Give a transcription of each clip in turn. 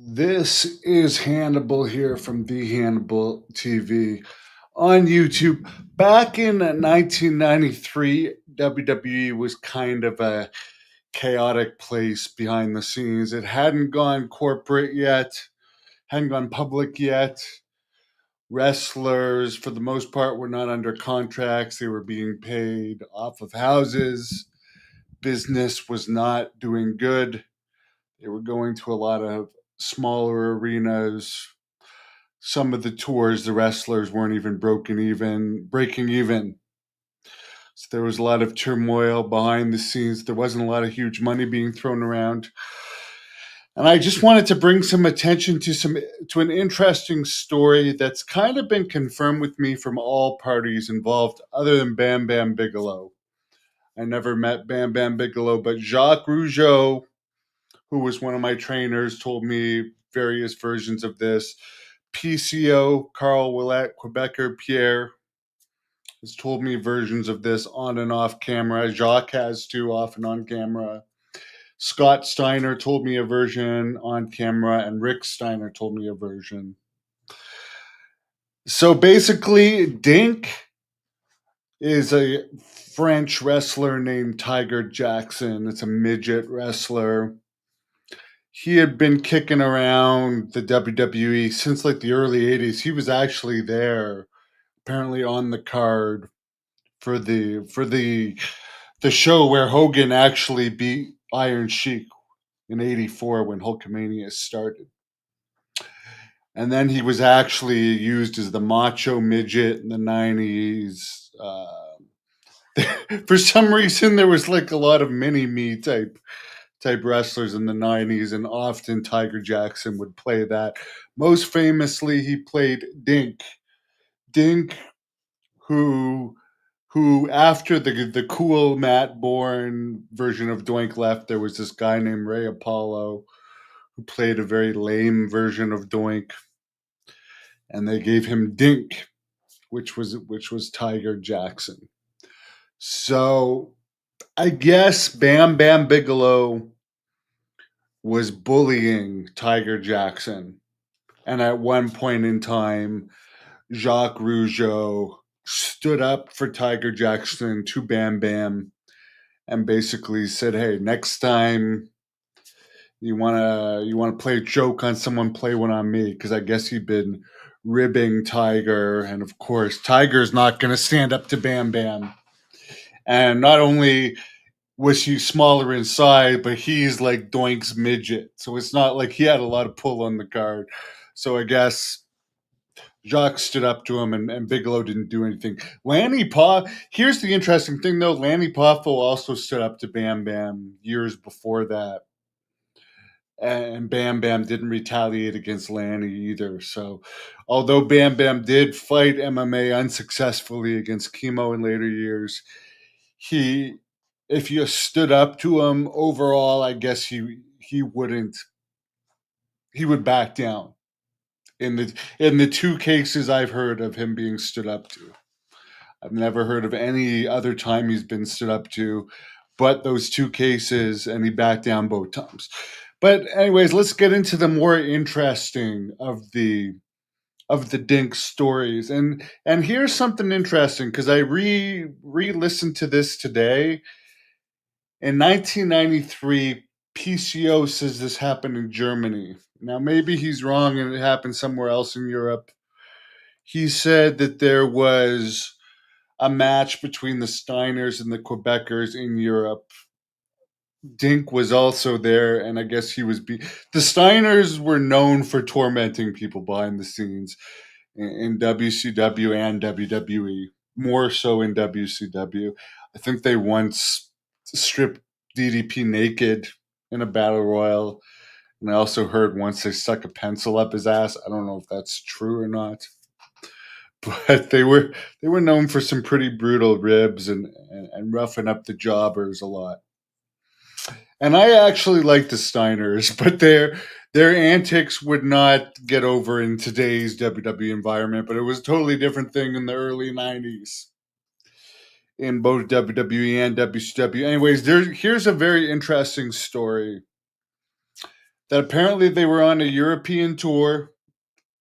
This is Hannibal here from the Hannibal TV on YouTube. Back in 1993, WWE was kind of a chaotic place behind the scenes. It hadn't gone corporate yet, hadn't gone public yet. Wrestlers, for the most part, were not under contracts. They were being paid off of houses. Business was not doing good. They were going to a lot of smaller arenas. Some of the tours, the wrestlers weren't even breaking even. So there was a lot of turmoil behind the scenes. There wasn't a lot of huge money being thrown around. And I just wanted to bring some attention to an interesting story that's kind of been confirmed with me from all parties involved, other than Bam Bam Bigelow. I never met Bam Bam Bigelow, but Jacques Rougeau, who was one of my trainers, told me various versions of this. PCO, Carl Willett, Quebecer Pierre, has told me versions of this on and off camera. Jacques has too, off and on camera. Scott Steiner told me a version on camera, and Rick Steiner told me a version. So basically, Dink is a French wrestler named Tiger Jackson. It's a midget wrestler. He had been kicking around the WWE since like the early 80s. He was actually there, apparently on the card for the show where Hogan actually beat Iron Sheik in '84 when Hulkamania started. And then he was actually used as the macho midget in the '90s. For some reason, there was like a lot of mini me type wrestlers in the '90s, and often Tiger Jackson would play that. Most famously, he played Dink. Dink, who after the cool Matt Bourne version of Doink left, there was this guy named Ray Apollo who played a very lame version of Doink, and they gave him Dink, which was Tiger Jackson. So I guess Bam Bam Bigelow was bullying Tiger Jackson, and at one point in time, Jacques Rougeau stood up for Tiger Jackson to Bam Bam and basically said, "Hey, next time you wanna play a joke on someone, play one on me," because I guess he'd been ribbing Tiger, and of course, Tiger's not going to stand up to Bam Bam. And not only was he smaller in size, but he's like Doink's midget, so it's not like he had a lot of pull on the card. So I guess Jacques stood up to him, and Bigelow didn't do anything. Here's the interesting thing, though. Lanny Poffo also stood up to Bam Bam years before that, and Bam Bam didn't retaliate against Lanny either. So, although Bam Bam did fight MMA unsuccessfully against Chemo in later years, he, if you stood up to him overall, I guess he wouldn't he would back down in the two cases I've heard of him being stood up to. I've never heard of any other time he's been stood up to, but those two cases, and he backed down both times. But anyways, let's get into the more interesting of the Dink stories. And here's something interesting, because I re-listened to this today. In 1993, PCO says this happened in Germany. Now maybe he's wrong and it happened somewhere else in Europe. He said that there was a match between the Steiners and the Quebecers in Europe. Dink was also there, and I guess the Steiners were known for tormenting people behind the scenes in WCW and WWE, more so in WCW. I think they once stripped DDP naked in a battle royal, and I also heard once they stuck a pencil up his ass. I don't know if that's true or not, but they were known for some pretty brutal ribs and roughing up the jobbers a lot. And I actually like the Steiners, but their antics would not get over in today's WWE environment. But it was a totally different thing in the early '90s in both WWE and WCW. Anyways, here's a very interesting story that apparently they were on a European tour,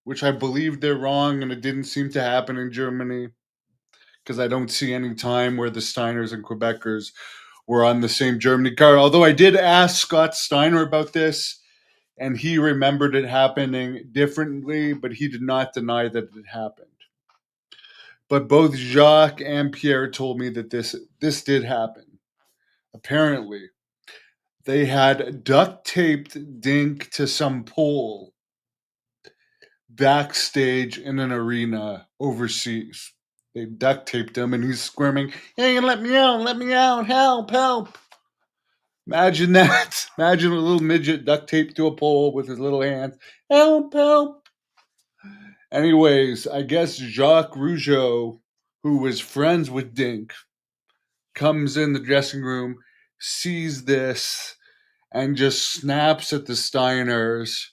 which I believe they're wrong, and it didn't seem to happen in Germany because I don't see any time where the Steiners and Quebecers were on the same Germany card. Although I did ask Scott Steiner about this, and he remembered it happening differently, but he did not deny that it happened. But both Jacques and Pierre told me that this did happen. Apparently, they had duct taped Dink to some pole backstage in an arena overseas. They duct taped him and he's squirming, "Hey, let me out, help, help." Imagine that. Imagine a little midget duct taped to a pole with his little hands. Help, help. Anyways, I guess Jacques Rougeau, who was friends with Dink, comes in the dressing room, sees this, and just snaps at the Steiners,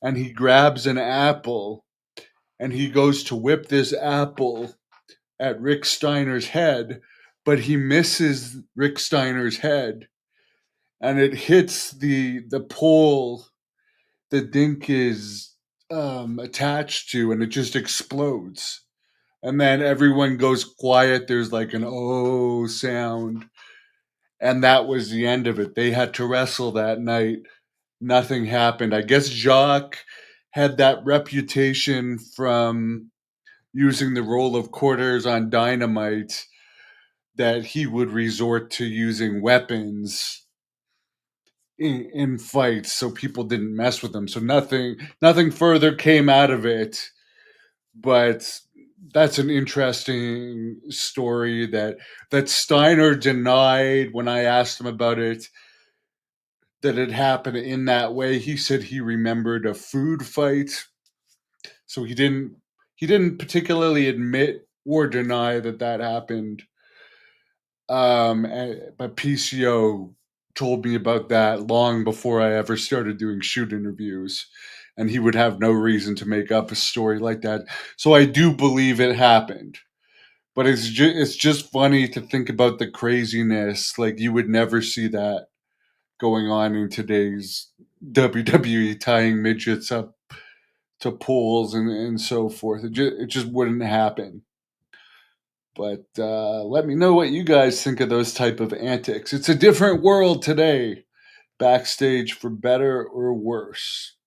and he grabs an apple, and he goes to whip this apple at Rick Steiner's head, but he misses Rick Steiner's head, and it hits the pole that Dink is attached to, and it just explodes. And then everyone goes quiet. There's like an oh sound. And that was the end of it. They had to wrestle that night. Nothing happened. I guess Jacques had that reputation from using the roll of quarters on Dynamite that he would resort to using weapons in fights so people didn't mess with him. So nothing further came out of it. But that's an interesting story that Steiner denied when I asked him about it, that it happened in that way. He said he remembered a food fight, so he didn't particularly admit or deny that that happened. But PCO told me about that long before I ever started doing shoot interviews, and he would have no reason to make up a story like that. So I do believe it happened. But it's just funny to think about the craziness. Like you would never see that going on in today's WWE, tying midgets up to poles and so forth. It just wouldn't happen. But let me know what you guys think of those type of antics. It's a different world today, backstage, for better or worse.